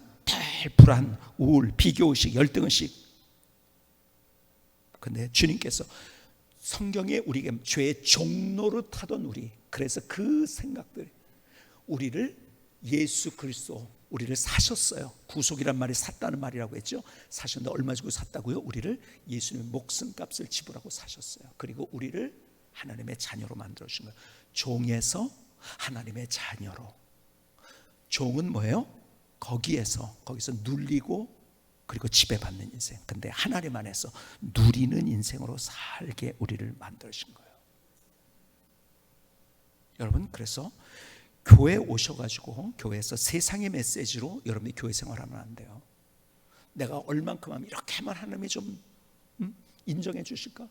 A: 불안, 우울, 비교의식, 열등의식. 근데 주님께서 성경에 우리에게 죄의 종로를 타던 우리, 그래서 그 생각들, 우리를 예수 그리스도, 우리를 사셨어요. 구속이란 말이 샀다는 말이라고 했죠. 사셨는데 얼마 주고 샀다고요? 우리를 예수님의 목숨값을 지불하고 사셨어요. 그리고 우리를 하나님의 자녀로 만들어 주신 거예요. 종에서 하나님의 자녀로. 종은 뭐예요? 거기서 눌리고 그리고 지배받는 인생. 근데 하나님 안에서 누리는 인생으로 살게 우리를 만들어 주신 거예요. 여러분, 그래서 교회에 오셔가지고 교회에서 세상의 메시지로 여러분이 교회 생활하면 안 돼요. 내가 얼만큼 하면 이렇게만 하나님이 좀 인정해 주실까?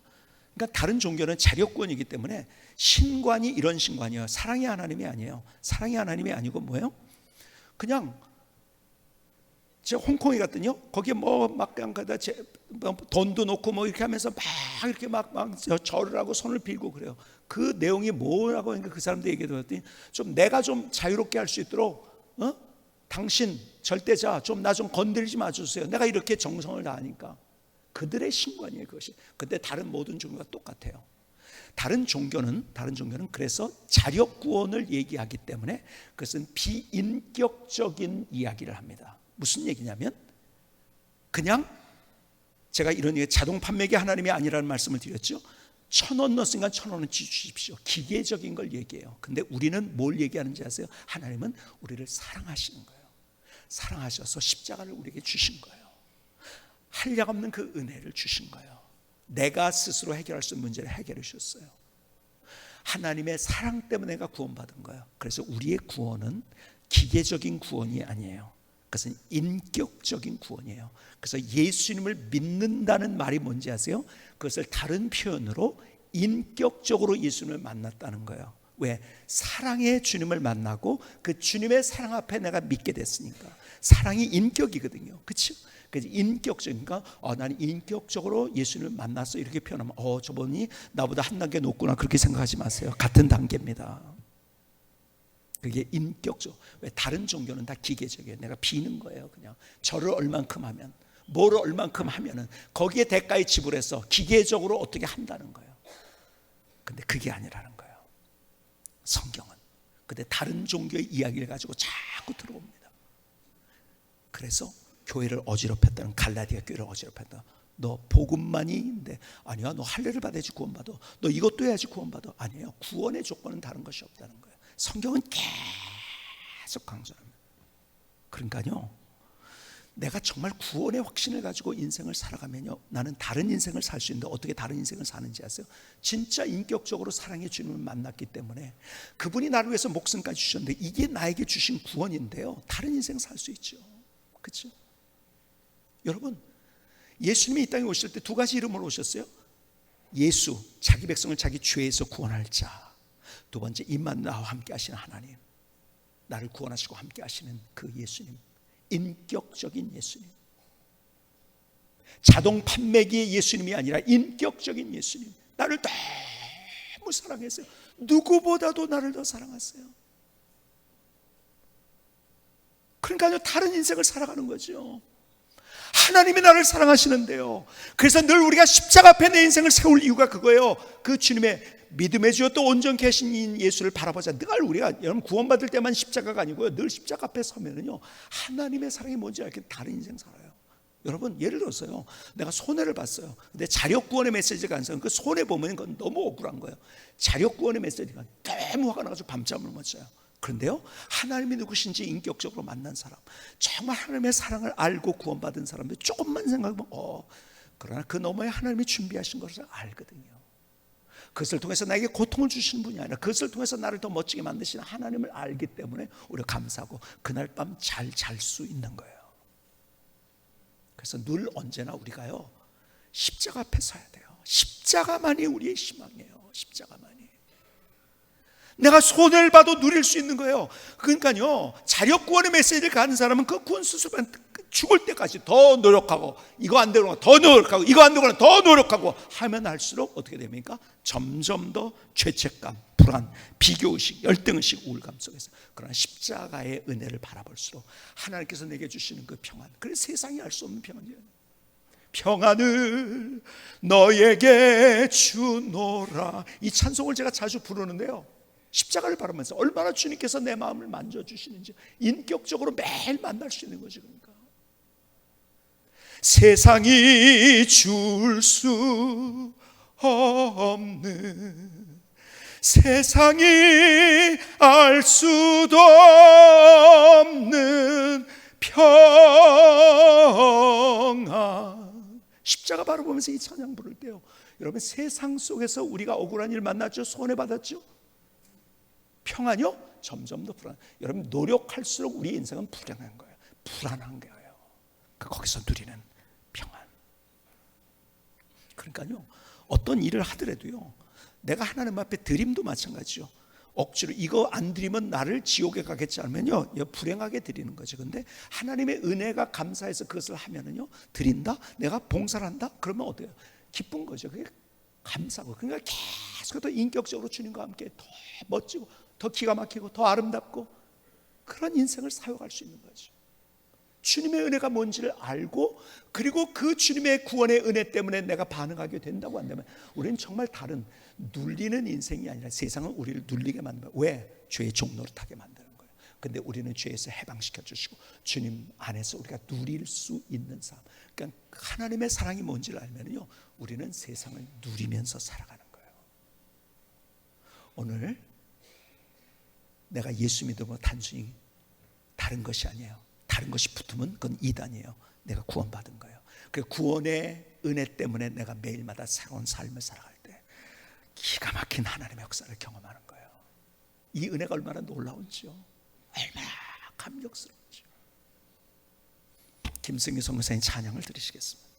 A: 그러니까 다른 종교는 자력권이기 때문에 신관이 이런 신관이에요. 사랑의 하나님이 아니에요. 사랑의 하나님이 아니고 뭐예요? 그냥 제가 홍콩에 갔더니요, 거기에 막 돈도 놓고 뭐 이렇게 하면서 막 이렇게 막 절을 하고 손을 빌고 그래요. 그 내용이 뭐라고 하니까 그 사람들 얘기해 들었더니, 좀 내가 좀 자유롭게 할 수 있도록 당신 절대자 좀 나 좀 건드리지 마주세요. 내가 이렇게 정성을 다하니까. 그들의 신관이에요, 그것이. 근데 다른 모든 종교가 똑같아요. 다른 종교는 그래서 자력 구원을 얘기하기 때문에 그것은 비인격적인 이야기를 합니다. 무슨 얘기냐면, 그냥 제가 이런 얘기, 자동 판매기 하나님이 아니라는 말씀을 드렸죠. 1,000원 넣었으니까 1,000원은 주십시오. 기계적인 걸 얘기해요. 근데 우리는 뭘 얘기하는지 아세요? 하나님은 우리를 사랑하시는 거예요. 사랑하셔서 십자가를 우리에게 주신 거예요. 한량없는 그 은혜를 주신 거예요. 내가 스스로 해결할 수 있는 문제를 해결해 주셨어요. 하나님의 사랑 때문에 내가 구원받은 거예요. 그래서 우리의 구원은 기계적인 구원이 아니에요. 그것은 인격적인 구원이에요. 그래서 예수님을 믿는다는 말이 뭔지 아세요? 그것을 다른 표현으로 인격적으로 예수님을 만났다는 거예요. 왜? 사랑의 주님을 만나고 그 주님의 사랑 앞에 내가 믿게 됐으니까. 사랑이 인격이거든요. 그렇죠? 그래서 인격적인가? 나는 인격적으로 예수님을 만났어, 이렇게 표현하면 저분이 나보다 한 단계 높구나, 그렇게 생각하지 마세요. 같은 단계입니다. 그게 인격적. 왜? 다른 종교는 다 기계적이에요. 내가 비는 거예요. 그냥 절을 얼만큼 하면, 뭐를 얼만큼 하면은 거기에 대가에 지불해서 기계적으로 어떻게 한다는 거예요. 근데 그게 아니라는 거예요, 성경은. 근데 다른 종교의 이야기를 가지고 자꾸 들어옵니다. 그래서 교회를 어지럽혔다는, 갈라디아 교회를 어지럽혔다. 너 복음만이 있는데, 아니야, 너 할례를 받아야지 구원받아. 너 이것도 해야지 구원받아. 아니에요. 구원의 조건은 다른 것이 없다는 거예요. 성경은 계속 강조합니다. 그러니까요, 내가 정말 구원의 확신을 가지고 인생을 살아가면요, 나는 다른 인생을 살 수 있는데 어떻게 다른 인생을 사는지 아세요? 진짜 인격적으로 사랑의 주님을 만났기 때문에 그분이 나를 위해서 목숨까지 주셨는데 이게 나에게 주신 구원인데요, 다른 인생 살 수 있죠. 그렇죠? 여러분, 예수님이 이 땅에 오실 때 두 가지 이름으로 오셨어요. 예수, 자기 백성을 자기 죄에서 구원할 자. 두 번째, 임만 나와 함께 하시는 하나님, 나를 구원하시고 함께 하시는 그 예수님, 인격적인 예수님. 자동 판매기의 예수님이 아니라 인격적인 예수님. 나를 너무 사랑했어요. 누구보다도 나를 더 사랑하세요. 그러니까요, 다른 인생을 살아가는 거죠. 하나님이 나를 사랑하시는데요, 그래서 늘 우리가 십자가 앞에 내 인생을 세울 이유가 그거예요. 그 주님의 믿음의 주여 또 온전케 하신 예수를 바라보자. 늘 우리가, 여러분, 구원받을 때만 십자가가 아니고요, 늘 십자가 앞에 서면은요, 하나님의 사랑이 뭔지 알게 다른 인생 살아요. 여러분, 예를 들어서요, 내가 손해를 봤어요. 근데 자력구원의 메시지가 안 써요. 그 손해 보면 그건 너무 억울한 거예요. 자력구원의 메시지가 너무 화가 나가지고 밤잠을 못 자요. 그런데요, 하나님이 누구신지 인격적으로 만난 사람, 정말 하나님의 사랑을 알고 구원받은 사람들 조금만 생각하면 그러나 그 너머에 하나님이 준비하신 것을 알거든요. 그것을 통해서 나에게 고통을 주시는 분이 아니라 그것을 통해서 나를 더 멋지게 만드시는 하나님을 알기 때문에 우리가 감사하고 그날 밤 잘 잘 수 있는 거예요. 그래서 늘 언제나 우리가요, 십자가 앞에 서야 돼요. 십자가만이 우리의 희망이에요. 십자가만이. 내가 손해를 봐도 누릴 수 있는 거예요. 그러니까요, 자력구원의 메시지를 가는 사람은 그 구원 수술만 죽을 때까지 더 노력하고, 이거 안 되거나 더 노력하고, 이거 안 되거나 더 노력하고 하면 할수록 어떻게 됩니까? 점점 더 죄책감, 불안, 비교의식, 열등의식, 우울감 속에서. 그러나 십자가의 은혜를 바라볼수록 하나님께서 내게 주시는 그 평안, 그래서 세상이 알 수 없는 평안이에요. 평안을 너에게 주노라, 이 찬송을 제가 자주 부르는데요, 십자가를 바라면서 얼마나 주님께서 내 마음을 만져주시는지 인격적으로 매일 만날 수 있는 거지. 그러니까 세상이 줄 수 없는, 세상이 알 수도 없는 평안. 십자가 바라보면서 이 찬양 부를 때요, 여러분, 세상 속에서 우리가 억울한 일 만났죠? 손해받았죠? 평안이요? 점점 더 불안. 여러분, 노력할수록 우리 인생은 불안한 거예요. 불안한 거예요. 거기서 누리는 평안. 그러니까요, 어떤 일을 하더라도요, 내가 하나님 앞에 드림도 마찬가지죠. 억지로 이거 안 드리면 나를 지옥에 가겠지 하면요, 불행하게 드리는 거죠. 근데 하나님의 은혜가 감사해서 그것을 하면은요, 드린다, 내가 봉사를 한다, 그러면 어때요? 기쁜 거죠. 그게 감사고. 그러니까 계속 더 인격적으로 주님과 함께 더 멋지고 더 기가 막히고 더 아름답고 그런 인생을 사용할 수 있는 거죠. 주님의 은혜가 뭔지를 알고, 그리고 그 주님의 구원의 은혜 때문에 내가 반응하게 된다고 한다면 우리는 정말 다른, 눌리는 인생이 아니라 세상은 우리를 눌리게 만들어요. 왜? 죄의 종노릇하게 만드는 거예요. 근데 우리는 죄에서 해방시켜 주시고 주님 안에서 우리가 누릴 수 있는 삶. 그러니까 하나님의 사랑이 뭔지를 알면요, 우리는 세상을 누리면서 살아가는 거예요. 오늘 내가 예수 믿음으로 단순히 다른 것이 아니에요. 다른 것이 붙으면 그건 이단이에요. 내가 구원받은 거예요. 그 구원의 은혜 때문에 내가 매일마다 새로운 삶을 살아갈 때 기가 막힌 하나님의 역사를 경험하는 거예요. 이 은혜가 얼마나 놀라운지요, 얼마나 감격스러운지요. 김승희 선교사님 찬양을 드리시겠습니다.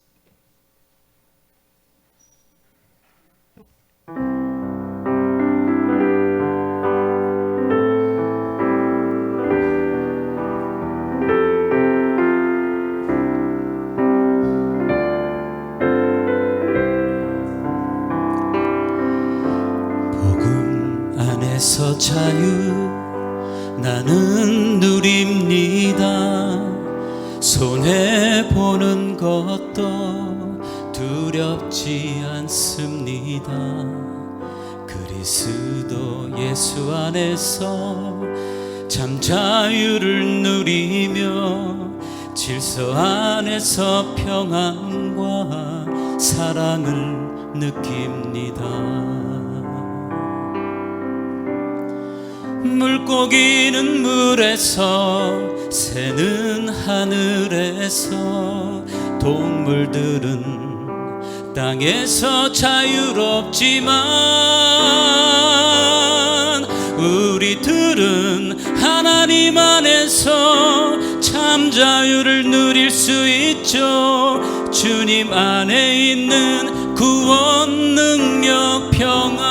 B: 자유 나는 누립니다. 손해보는 것도 두렵지 않습니다. 그리스도 예수 안에서 참 자유를 누리며 질서 안에서 평안과 사랑을 느낍니다. 물고기는 물에서, 새는 하늘에서, 동물들은 땅에서 자유롭지만 우리들은 하나님 안에서 참 자유를 누릴 수 있죠. 주님 안에 있는 구원, 능력, 평안,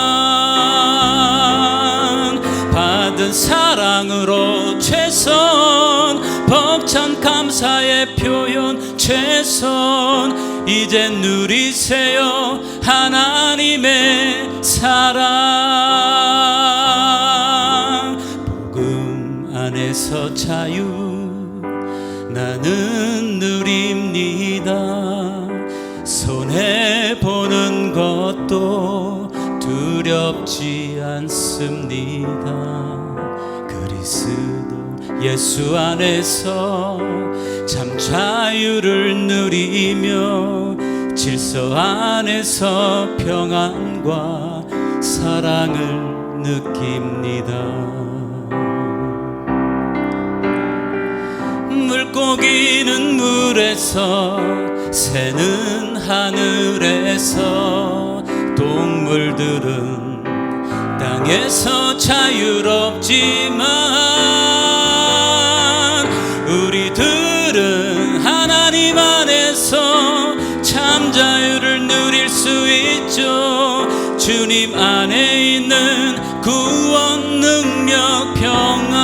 B: 받은 사랑으로 최선, 벅찬 감사의 표현 최선. 이제 누리세요 하나님의 사랑. 복음 안에서 자유 나는 누립니다. 손해보는 것도 두렵지 않습니다. 그리스도 예수 안에서 참 자유를 누리며 질서 안에서 평안과 사랑을 느낍니다. 물고기는 물에서, 새는 하늘에서, 동물들은 땅에서 자유롭지만 우리들은 하나님 안에서 참 자유를 누릴 수 있죠. 주님 안에 있는 구원, 능력, 평안,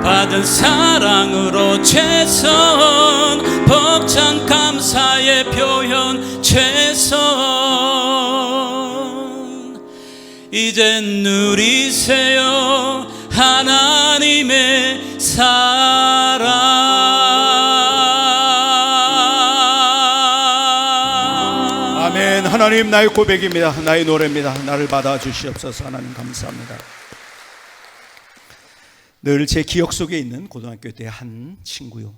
B: 받은 사랑으로 최선, 벅찬 감사의 표현 최선. 이제 누리세요 하나님의 사랑.
A: 아멘. 하나님, 나의 고백입니다. 나의 노래입니다. 나를 받아주시옵소서. 하나님 감사합니다. 늘 제 기억 속에 있는 고등학교 때 한 친구요.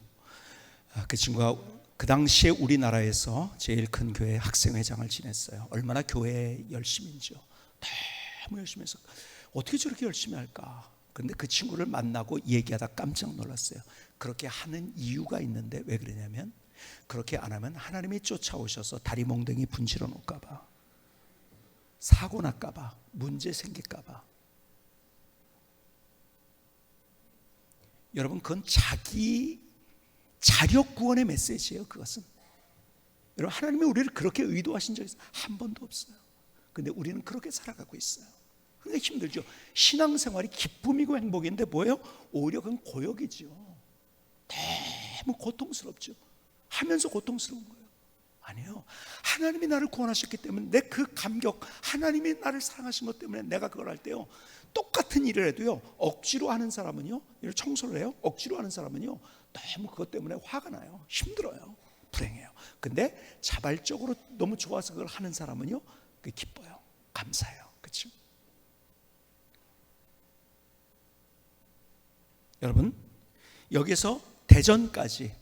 A: 그 친구가 그 당시에 우리나라에서 제일 큰 교회 학생회장을 지냈어요. 얼마나 교회에 열심인지요. 너무 열심히 해서 어떻게 저렇게 열심히 할까. 그런데 그 친구를 만나고 얘기하다 깜짝 놀랐어요. 그렇게 하는 이유가 있는데 왜 그러냐면, 그렇게 안 하면 하나님이 쫓아오셔서 다리 몽둥이 분질러 놓을까 봐, 사고 날까 봐, 문제 생길까 봐. 여러분, 그건 자기 자력 구원의 메시지예요. 그것은 여러분, 하나님이 우리를 그렇게 의도하신 적이 한 번도 없어요. 근데 우리는 그렇게 살아가고 있어요. 그러니까 힘들죠. 신앙생활이 기쁨이고 행복인데 뭐예요? 오히려 그건 고역이죠. 너무 고통스럽죠. 하면서 고통스러운 거예요. 아니에요. 하나님이 나를 구원하셨기 때문에 내 그 감격, 하나님이 나를 사랑하신 것 때문에 내가 그걸 할 때요, 똑같은 일을 해도요, 억지로 하는 사람은요, 청소를 해요, 억지로 하는 사람은요, 너무 그것 때문에 화가 나요. 힘들어요. 불행해요. 근데 자발적으로 너무 좋아서 그걸 하는 사람은요, 그게 기뻐요. 감사해요. 그렇죠? 여러분, 여기서 대전까지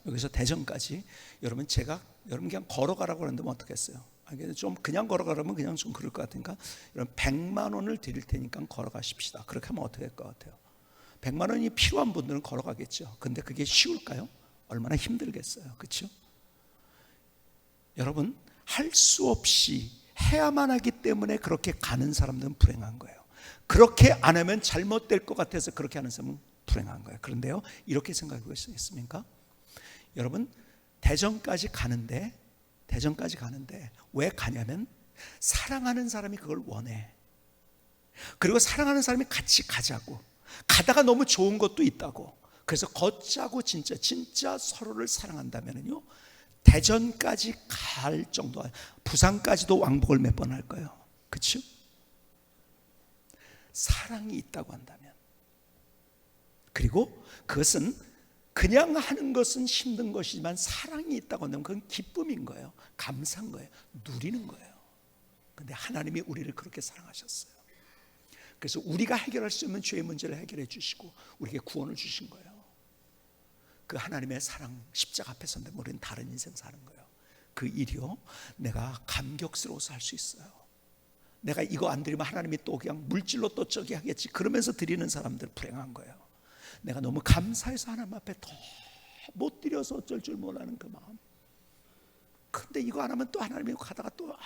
A: 여러분, 제가 여러분 그냥 걸어가라고 하는데 뭐 어떻겠어요? 좀 그냥 걸어가라면 그냥 좀 그럴 것 같으니까, 여러분 100만 원을 드릴 테니까 걸어가십시다. 그렇게 하면 어떻게 될 것 같아요? 100만 원이 필요한 분들은 걸어가겠죠. 근데 그게 쉬울까요? 얼마나 힘들겠어요. 그렇죠? 여러분, 할 수 없이 해야만 하기 때문에 그렇게 가는 사람들은 불행한 거예요. 그렇게 안 하면 잘못될 것 같아서 그렇게 하는 사람은 불행한 거예요. 그런데요, 이렇게 생각해 보시겠습니까? 여러분, 대전까지 가는데 왜 가냐면 사랑하는 사람이 그걸 원해. 그리고 사랑하는 사람이 같이 가자고, 가다가 너무 좋은 것도 있다고. 그래서 걷자고 진짜 서로를 사랑한다면요, 대전까지 갈 정도, 부산까지도 왕복을 몇 번 할 거예요. 그렇죠? 사랑이 있다고 한다면. 그리고 그것은 그냥 하는 것은 힘든 것이지만 사랑이 있다고 한다면 그건 기쁨인 거예요. 감사한 거예요. 누리는 거예요. 근데 하나님이 우리를 그렇게 사랑하셨어요. 그래서 우리가 해결할 수 없는 죄의 문제를 해결해 주시고 우리에게 구원을 주신 거예요. 그 하나님의 사랑, 십자가 앞에 선다면 우리는 다른 인생 사는 거예요. 그 일이요, 내가 감격스러워서 할 수 있어요. 내가 이거 안 드리면 하나님이 또 그냥 물질로 또 저기 하겠지, 그러면서 드리는 사람들 불행한 거예요. 내가 너무 감사해서 하나님 앞에 더 못 드려서 어쩔 줄 몰라는 그 마음. 근데 이거 안 하면 또 하나님이 가다가 또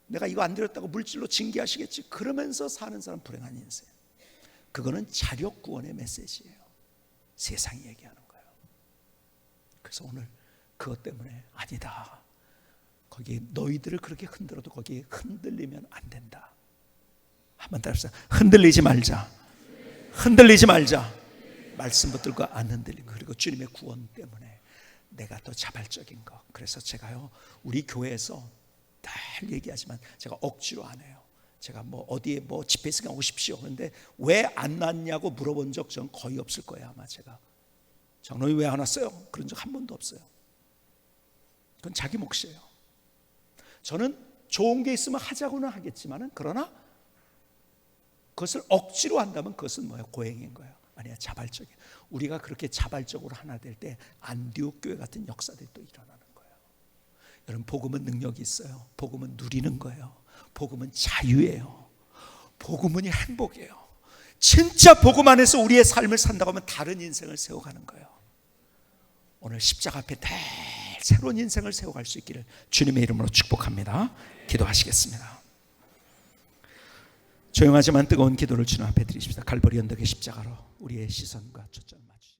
A: 내가 이거 안 드렸다고 물질로 징계하시겠지, 그러면서 사는 사람 불행한 인생. 그거는 자력 구원의 메시지예요. 세상이 얘기하는 거예요. 그래서 오늘 그것 때문에 아니다, 거기 너희들을 그렇게 흔들어도 거기에 흔들리면 안 된다. 한번 따라서 흔들리지 말자. 흔들리지 말자. 말씀 붙들고 안 흔들리고, 그리고 주님의 구원 때문에 내가 더 자발적인 거. 그래서 제가요, 우리 교회에서 늘 얘기하지만 제가 억지로 안 해요. 제가 뭐 어디에 뭐 집회 있으니까 오십시오. 그런데 왜 안 났냐고 물어본 적 전 거의 없을 거예요. 아마 제가 장로님 왜 안 왔어요? 그런 적 한 번도 없어요. 그건 자기 몫이에요. 저는 좋은 게 있으면 하자고는 하겠지만은, 그러나 그것을 억지로 한다면 그것은 뭐예요? 고행인 거예요. 아니야, 자발적인. 우리가 그렇게 자발적으로 하나 될 때 안디옥 교회 같은 역사들이 또 일어나는 거예요. 여러분, 복음은 능력이 있어요. 복음은 누리는 거예요. 복음은 자유예요. 복음은 행복이에요. 진짜 복음 안에서 우리의 삶을 산다고 하면 다른 인생을 세워가는 거예요. 오늘 십자가 앞에 늘 새로운 인생을 세워갈 수 있기를 주님의 이름으로 축복합니다. 기도하시겠습니다. 조용하지만 뜨거운 기도를 주님 앞에 드리십시다. 갈보리 언덕의 십자가로 우리의 시선과 초점을 맞추십시다.